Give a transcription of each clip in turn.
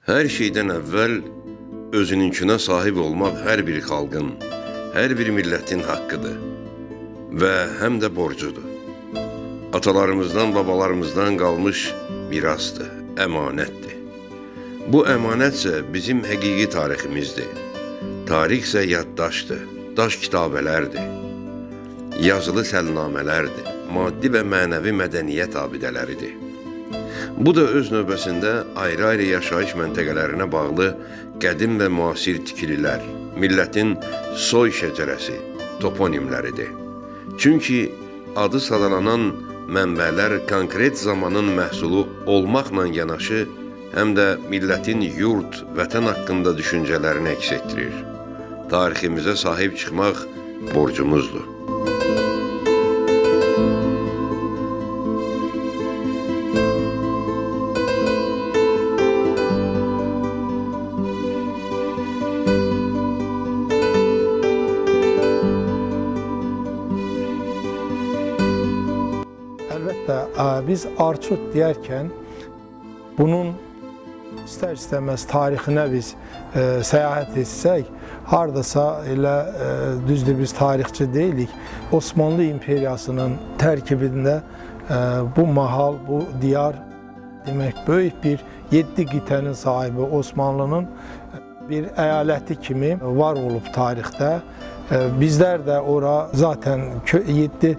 Hər şeydən əvvəl özününkünə sahib olmaq hər bir xalqın, hər bir millətin haqqıdır və həm də borcudur. Atalarımızdan, babalarımızdan qalmış mirasdır, əmanətdir. Bu əmanətsə bizim həqiqi tariximizdir. Tarix isə yaddaşdır, daş kitabələrdir, yazılı səlnamələrdir, maddi və mənəvi mədəniyyət abidələridir. Bu da öz növbəsində ayrı-ayrı yaşayış məntəqələrinə bağlı qədim və müasir tikililər, millətin soy şəcərəsi, toponimləridir. Çünki adı sadalanan mənbələr konkret zamanın məhsulu olmaqla yanaşı, həm də millətin yurt, vətən haqqında düşüncələrini əks etdirir. Tariximizə sahib çıxmaq borcumuzdur. Əlbəttə, biz Arçut deyərkən bunun istər-istəməz tarixinə biz səyahət etsək, hardasa elə düzdür biz tarixçi deyilik, Osmanlı İmperiyasının tərkibində bu mahal, bu diyar demək böyük bir 7 qitənin sahibi Osmanlının bir əyaləti kimi var olub tarixdə. Bizlər də ora zaten 7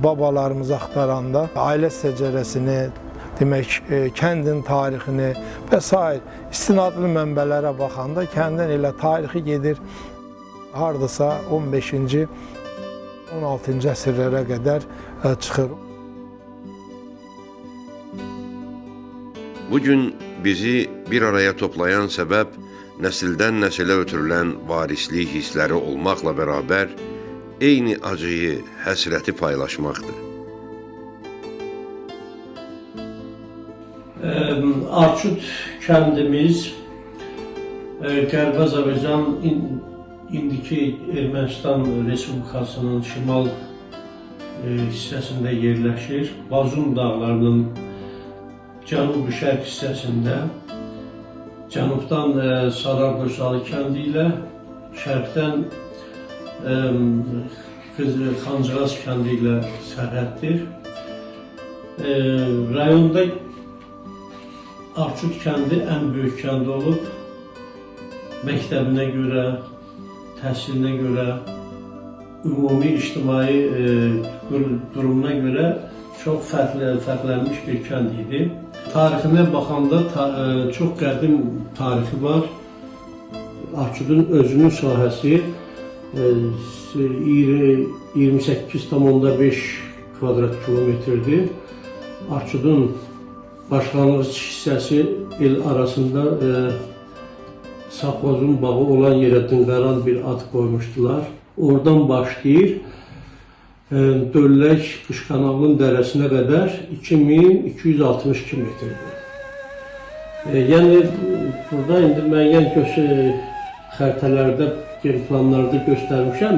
babalarımız axtaranda ailə səcərəsini, demək, kəndin tarixini və s. istinadlı mənbələrə baxanda kəndin elə tarixi gedir hardasa 15-ci, 16-cı əsrlərə qədər çıxır. Bugün bizi bir araya toplayan səbəb nəsildən nəsilə ötürülən varislik hissləri olmaqla bərabər eyni acıyı, həsrəti paylaşmaqdır. Arçut kəndimiz Qərbi Azərbaycan, indiki Ermənistan Respublikasının şimal hissəsində yerləşir. Bazum dağlarının cənub-şərq hissəsində, cənubdan Sarabqoşalı kəndi ilə, şərqdən Xancıqaz kəndi ilə sərhəddir. Rayonda Arçut kəndi ən böyük kəndi olub, məktəbinə görə, təhsilinə görə, ümumi ictimai durumuna görə çox fərqlənmiş bir kənd idi. Tarixinə baxanda çox qədim tarixi var. Arçudun özünün sahəsi 28,5 kvadrat kilometrdir. Arçudun başlanğıc hissəsi el arasında Safvazun bağı olan yerə Dınqaran bir ad qoymuşdular. Oradan başlayır, Döllək Qışqanağının dərəsinə qədər 2262 metrdir. Yəni, burada indi müəyyən xəritələrdə, geri planlarda göstərmişəm.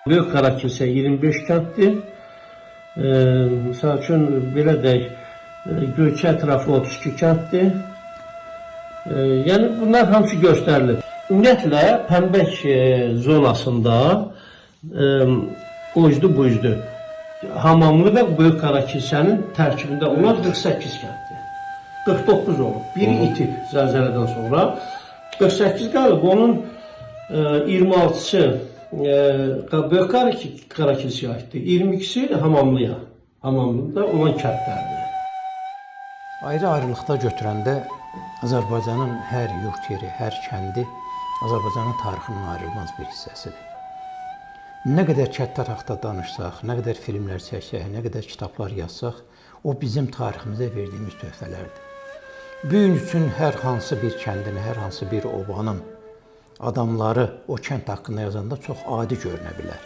Böyük Qarakilsə 25 kənddir. Misal üçün, belə deyək, Göyçə ətrafı 32 kənddir. Yəni, bunlar hamısı göstərilir. Ümumiyyətlə, Pəmbək zonasında ucdu-bucdu Hamamlı və Böyük Qarakilsənin tərkibində olan 48 kənddir. 49 olub. Biri itib zəlzələdən sonra. 48 qalıb. Onun 26-sı Böyük Qarakilsəyə aiddir. 22-si Hamamlıya. Hamamlıda olan kəndlərdir. Ayrı-ayrılıqda götürəndə Azərbaycanın hər yurt yeri, hər kəndi Azərbaycanın tarixinin ayrılmaz bir hissəsidir. Nə qədər kətlər haqda danışsaq, nə qədər filmlər çəksək, nə qədər kitablar yazsaq, o bizim tariximizə verdiyimiz töhfələrdir. Bu gün üçün hər hansı bir kəndin, hər hansı bir obanın adamları o kənd haqqında yazanda çox adi görünə bilər.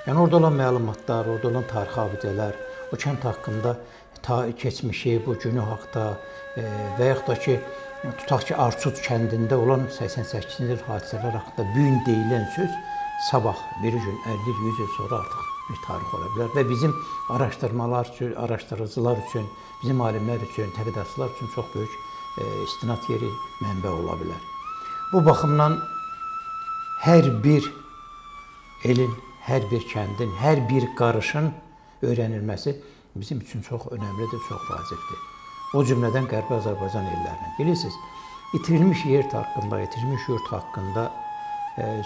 Yəni, orada olan məlumatlar, orada olan tarixi abidələr, o kənd haqqında keçmişi, bu günü haqda və yaxud da ki, tutaq ki, Arçut kəndində olan 88-ci il hadisələr haqqında bu gün deyilən söz sabah, bir gün, 50 100 il sonra artıq bir tarix ola bilər və bizim araşdırmalar üçün, araşdırıcılar üçün, bizim alimlər üçün, tədqiqatçılar üçün çox böyük istinad yeri, mənbə ola bilər. Bu baxımdan hər bir elin, hər bir kəndin, hər bir qarışın öyrənilməsi bizim üçün çox önəmlidir, çox vacibdir. O cümlədən Qərbi Azərbaycan ellərinin. Bilirsiniz, itirilmiş yer haqqında, itirilmiş yurt haqqında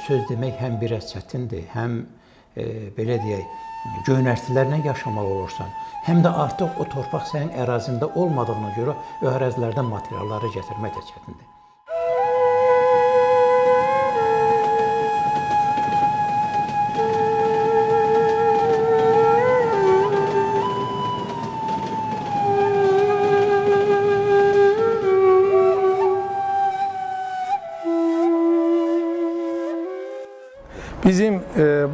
söz demək həm biraz çətindir, həm belə deyək, göynərtilərlə yaşamaq olursan, həm də artıq o torpaq sənin ərazində olmadığına görə o ərazilərdən materialları gətirmək də çətindir. Bizim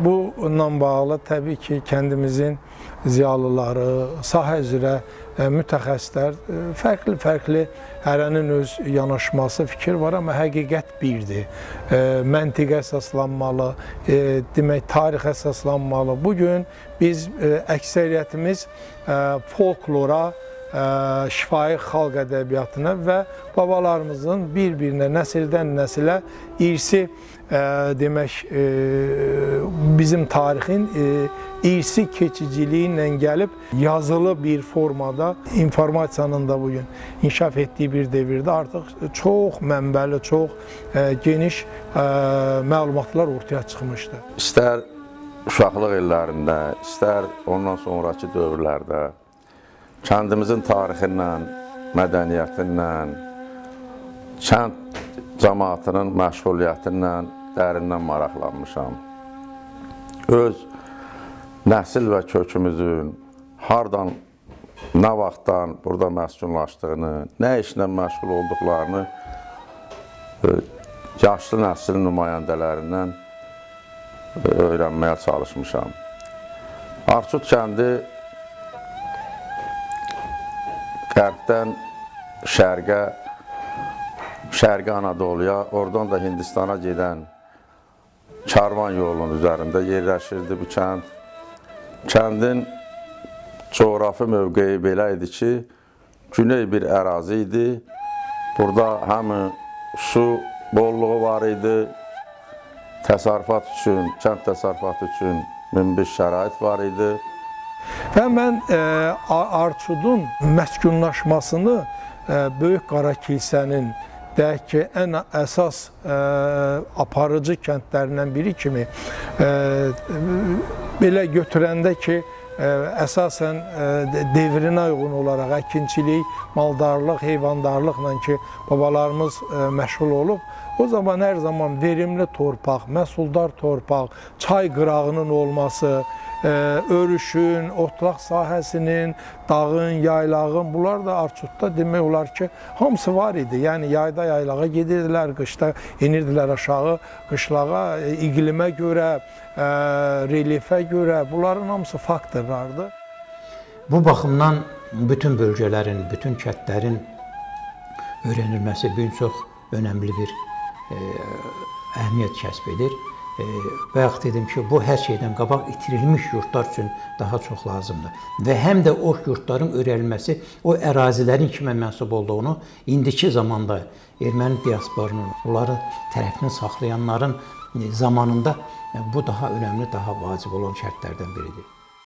bununla bağlı təbii ki, kəndimizin ziyalıları, sahə üzrə mütəxəssislər, fərqli hərənin öz yanaşması, fikir var, amma həqiqət birdir. Məntiqə əsaslanmalı, demək, tarix əsaslanmalı. Bugün biz əksəriyyətimiz folklora, şifahi xalq ədəbiyyatına və babalarımızın bir-birinə, nəsildən nəsilə irsi, demək, bizim tarixin irsi keçiciliyi ilə gəlib yazılı bir formada informasiyanın da bugün inkişaf etdiyi bir devirdə artıq çox mənbəli, çox geniş məlumatlar ortaya çıxmışdır. İstər uşaqlıq illərində, istər ondan sonraki dövrlərdə kəndimizin tarixindən, mədəniyyətindən, kənd cəmaatının məşğuliyyətindən dərindən maraqlanmışam. Öz nəsil və kökümüzün hardan, nə vaxtdan burada məskunlaşdığını, nə işlə məşğul olduqlarını yaşlı nəslin nümayəndələrindən öyrənməyə çalışmışam. Arçut kəndi qərbdən şərqə, Şərqi Anadoluya, oradan da Hindistana gedən karvan yolunun üzərində yerləşirdi bu kənd. Kəndin coğrafi mövqeyi belə idi ki, güney bir ərazi idi. Burada həm su bolluğu var idi, təsərrüfat üçün, kənd təsərrüfatı üçün münbit şərait var idi. Və mən Arçudun məskunlaşmasını Böyük Qara kilsənin deyək ki, ən əsas aparıcı kəndlərindən biri kimi belə götürəndə ki, əsasən devrinə uyğun olaraq əkinçilik, maldarlıq, heyvandarlıqla ki, babalarımız məşğul olub, o zaman hər zaman verimli torpaq, məhsuldar torpaq, çay qırağının olması, örüşün, otlaq sahəsinin, dağın, yaylağın, bunlar da Arçutda demək olar ki, hamısı var idi. Yəni yayda yaylağa gedirdilər, qışda inirdilər aşağı, qışlağa, iqlimə görə, reliefə görə, bunların hamısı faktorlardır. Bu baxımdan bütün bölgələrin, bütün kəndlərin öyrənilməsi bir çox önəmli bir əhəmiyyət kəsb edir. Bayaq dedim ki, bu hər şeydən qabaq itirilmiş yurtlar üçün daha çox lazımdır. Və həm də o yurtların öyrənilməsi, o ərazilərin kimə mənsub olduğunu indiki zamanda erməni diasporunun, onları tərəfini saxlayanların zamanında bu daha önəmli, daha vacib olan şərtlərdən biridir.